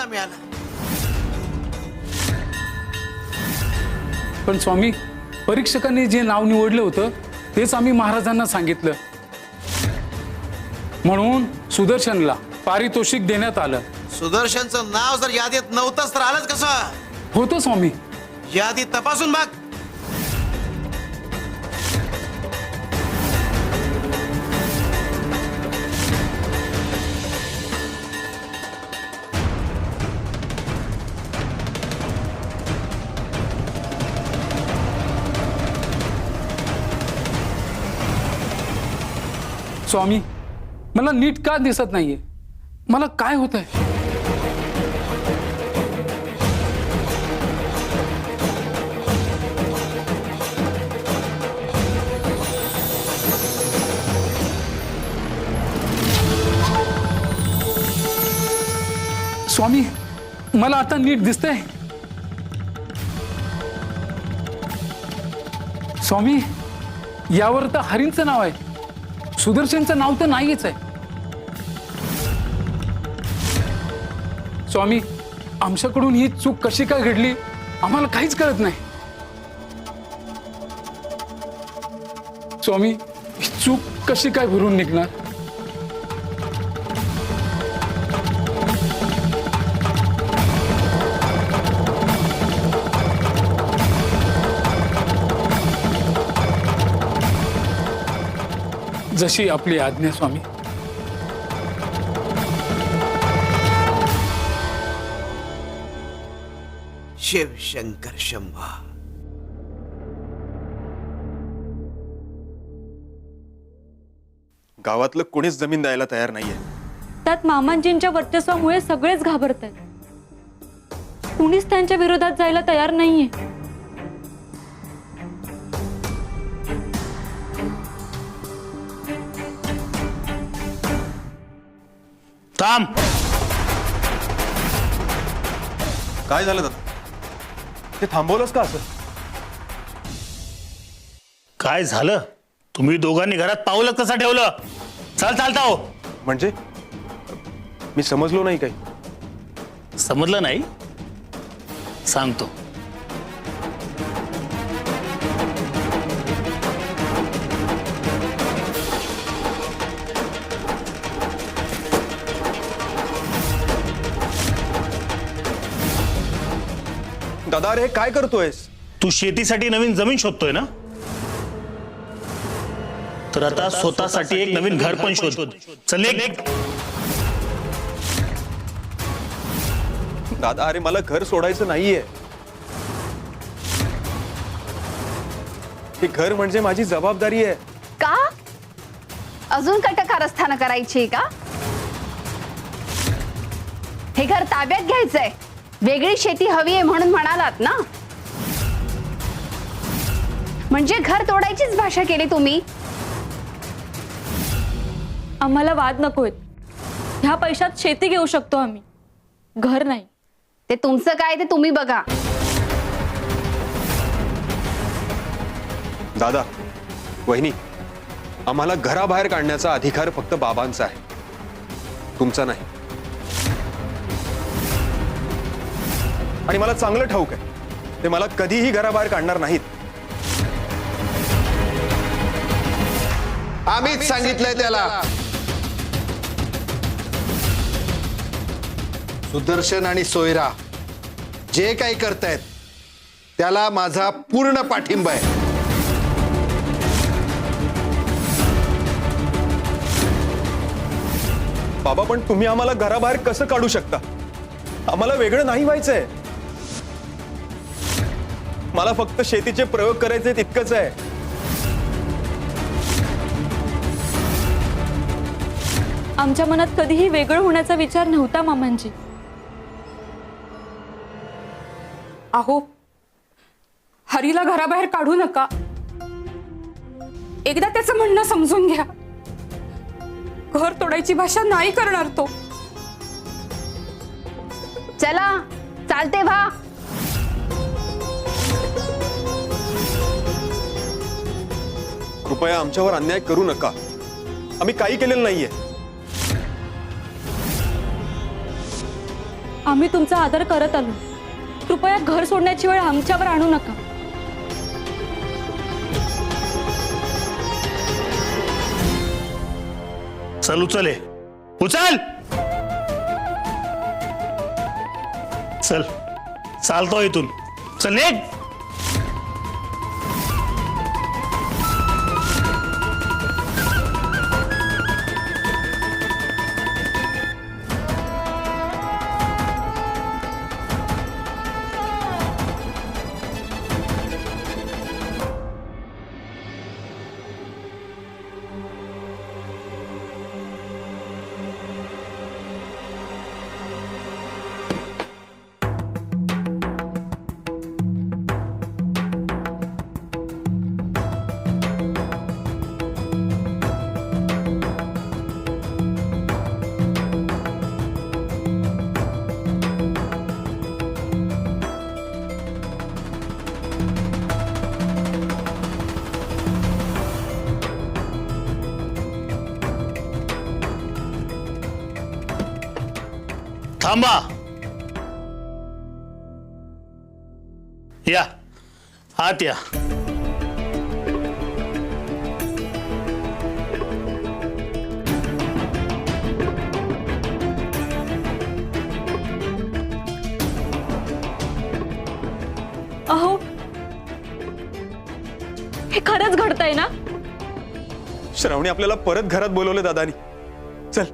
मिळालं. पण स्वामी, परीक्षकांनी जे नाव निवडलं होतं तेच आम्ही महाराजांना सांगितलं, म्हणून सुदर्शनला पारितोषिक देण्यात आलं. सुदर्शनचं नाव जर यादीत नव्हतंच तर आलंच कसं? होतं स्वामी. यादी तपासून बघ. स्वामी, मला नीट का दिसत नाहीये? मला काय होतंय? स्वामी, मला आता नीट दिसतंय. स्वामी, यावर तर हरींचं नाव आहे, सुदर्शनचं नाव तर नाहीच आहे. स्वामी, आमच्याकडून ही चूक कशी काय घडली आम्हाला काहीच कळत नाही. स्वामी, ही चूक कशी काय भरून निघणार? जशी आपली आज्ञा स्वामी. शिव शंकर शंभा. गावातलं कोणीच जमीन द्यायला तयार नाहीये. त्यात मामांजींच्या वर्चस्वामुळे सगळेच घाबरतात. कुणीच त्यांच्या विरोधात जायला तयार नाहीये. थांब. काय झालं दादा? ते थांबवलंस का असं? काय झालं? तुम्ही दोघांनी घरात पाऊलं कसं ठेवलं? चालता हो. म्हणजे मी समजलो नाही काही. समजलं नाही? सांगतो. दादा, अरे काय करतोयस? तू शेतीसाठी नवीन जमीन शोधतोय ना? तर आता स्वतःसाठी एक नवीन घर पण शोध. चल एक. दादा, अरे मला घर सोडायचं नाहीये. हे घर म्हणजे माझी जबाबदारी आहे. का अजून कटकारस्थानं करायची का? हे घर ताब्यात घ्यायचंय. वेगळी शेती हवी आहे म्हणून म्हणालात ना? म्हणजे घर तोडायचीच भाषा केली तुम्ही. आम्हाला वाद नकोय. ह्या पैशात शेती घेऊ शकतो आम्ही, घर नाही. ते तुमचं काय ते तुम्ही बघा. दादा, वहिनी, आम्हाला घराबाहेर काढण्याचा अधिकार फक्त बाबांचा आहे, तुमचा नाही. आणि मला चांगलं ठाऊक आहे, ते मला कधीही घराबाहेर काढणार नाहीत. आम्हीच सांगितलंय त्याला. सुदर्शन आणि सोयरा जे काही करतायत त्याला माझा पूर्ण पाठिंबा आहे. बाबा, पण तुम्ही आम्हाला घराबाहेर कसं काढू शकता? आम्हाला वेगळं नाही व्हायचंय. मला फक्त शेतीचे प्रयोग करायचे तितकंच आहे. आमच्या मनात कधीही वेगळं होण्याचा विचार नव्हता मामांजी. अहो, हरीला घराबाहेर काढू नका. एकदा त्याचं म्हणणं समजून घ्या. घर तोडायची भाषा नाही करणार तो. चला, चालते व्हा. कृपया आमच्यावर अन्याय करू नका. आम्ही काही केलेलं नाहीये. आम्ही तुमचा आदर करत आलो. कृपया घर सोडण्याची वेळ आमच्यावर आणू नका. चल उचल हे. उचल. चल चालतो इथून. चल निघ. थांबा. या आत या. अहो, हे खरंच घडतंय ना? श्रावणी आपल्याला परत घरात बोलवलं दादानी. चल.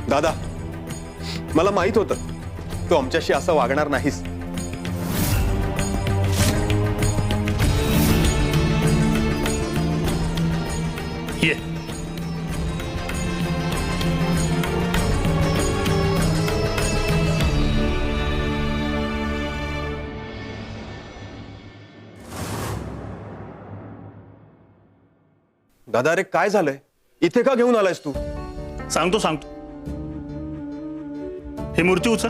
दादा, मला माहित होतं तू आमच्याशी असं वागणार नाहीस. ये. दादा, अरे काय झालंय? इथे का घेऊन आलायस तू? सांगतो सांगतो. ही मूर्ती उचल.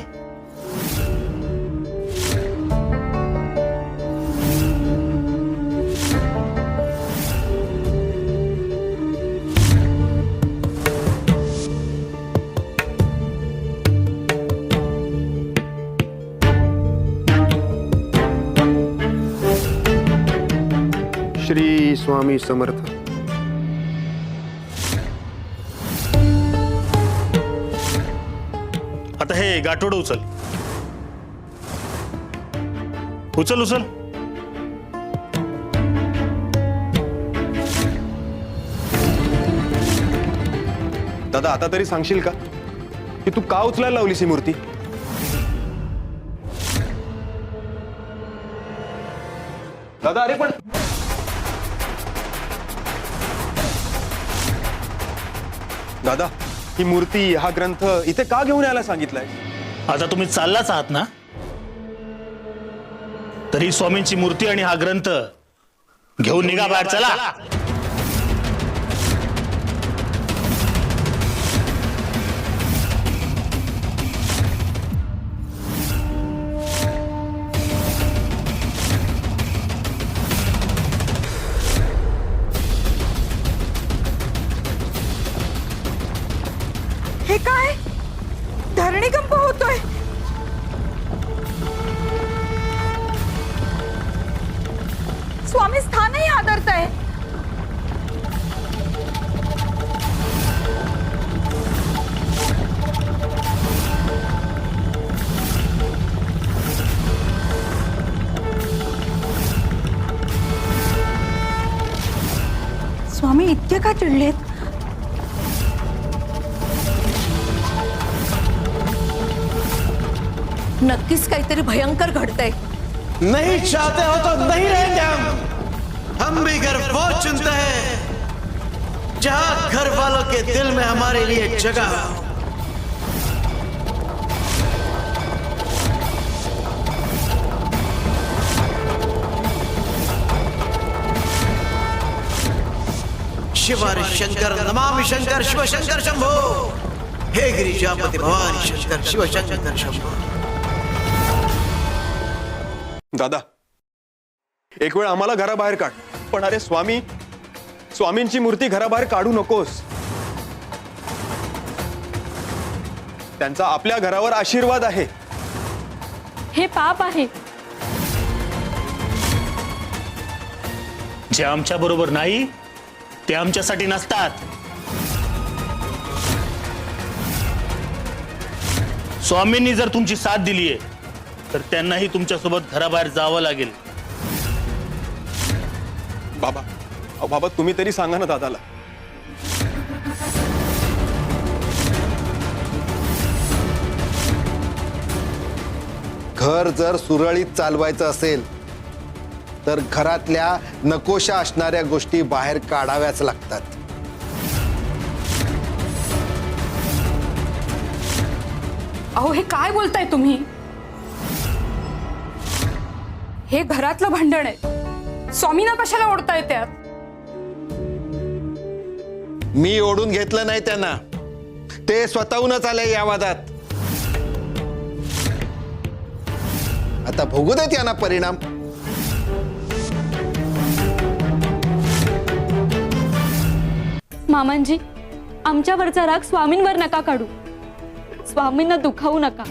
श्री स्वामी समर्थ. आता हे गाठोडं उचल. उचल उचल. दादा, आता तरी सांगशील का की तू का उचलायला लावलीस ही मूर्ती? दादा, अरे पण दादा, ही मूर्ती, हा ग्रंथ इथे का घेऊन यायला सांगितलंय? आता तुम्ही चाललाच आहात ना, तर ही स्वामींची मूर्ती आणि हा ग्रंथ घेऊन निघा बाहेर. चला. हे काय? धरणीकंप होतोय. स्वामी स्थानही आदरताय. स्वामी इतके का चिडलेत? नक्कीच काहीतरी भयंकर घडतंय. नहीं चाहते हो तो नहीं रहेंगे हम भी घर वो चुनते हैं जहां घर वालों के दिल में हमारे लिए जगह हो. शिवारि शंकर नमामि शंकर शिव शंकर शंभो. हे गिरिजापति भवानी शंकर शिव शंकर शंभो. दादा, एक वेळ आम्हाला घराबाहेर काढ, पण अरे स्वामींची मूर्ती घराबाहेर काढू नकोस. त्यांचा आपल्या घरावर आशीर्वाद आहे. हे पाप आहे. जे आमच्या बरोबर नाही ते आमच्यासाठी नसतात. स्वामींनी जर तुमची साथ दिलीये तर त्यांनाही तुमच्यासोबत घराबाहेर जावं लागेल. बाबा तुम्ही तरी सांगा ना दादाला. घर जर सुरळीत चालवायचं असेल तर घरातल्या नकोशा असणाऱ्या गोष्टी बाहेर काढाव्याच लागतात. अहो हे काय बोलताय तुम्ही? हे घरातलं भांडण आहे. स्वामींना कशाला ओढताय त्यात? मी ओढून घेतलं नाही त्यांना, ते स्वतःहूनच आले या वादात. आता भोगू देत यांना परिणाम. मामांजी, आमच्यावरचा राग स्वामींवर नका काढू. स्वामींना दुखावू नका.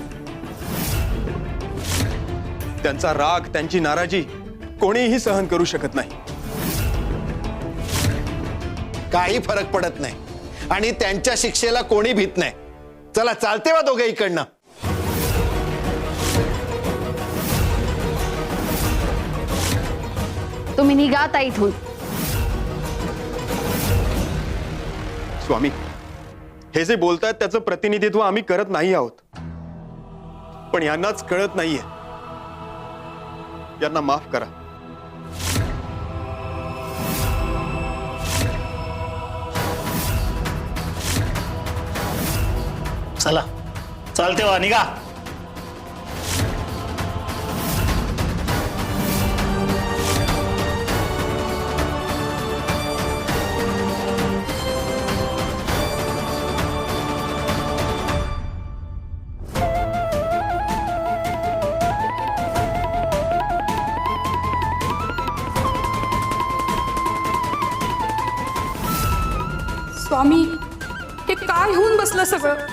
त्यांचा राग, त्यांची नाराजी कोणीही सहन करू शकत नाही. काही फरक पडत नाही आणि त्यांच्या शिक्षेला कोणी भीत नाही. चला चालते वा दोघे इकडनं. तुम्ही निघा आता इथून. स्वामी, हे जे बोलतायत त्याचं प्रतिनिधित्व आम्ही करत नाही आहोत, पण यांनाच कळत नाहीये. यांना माफ करा. चला चालते वा निघा. स्वामी, हे काय होऊन बसलं सगळं?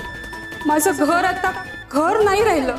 माझं घर आता घर नाही राहिलं.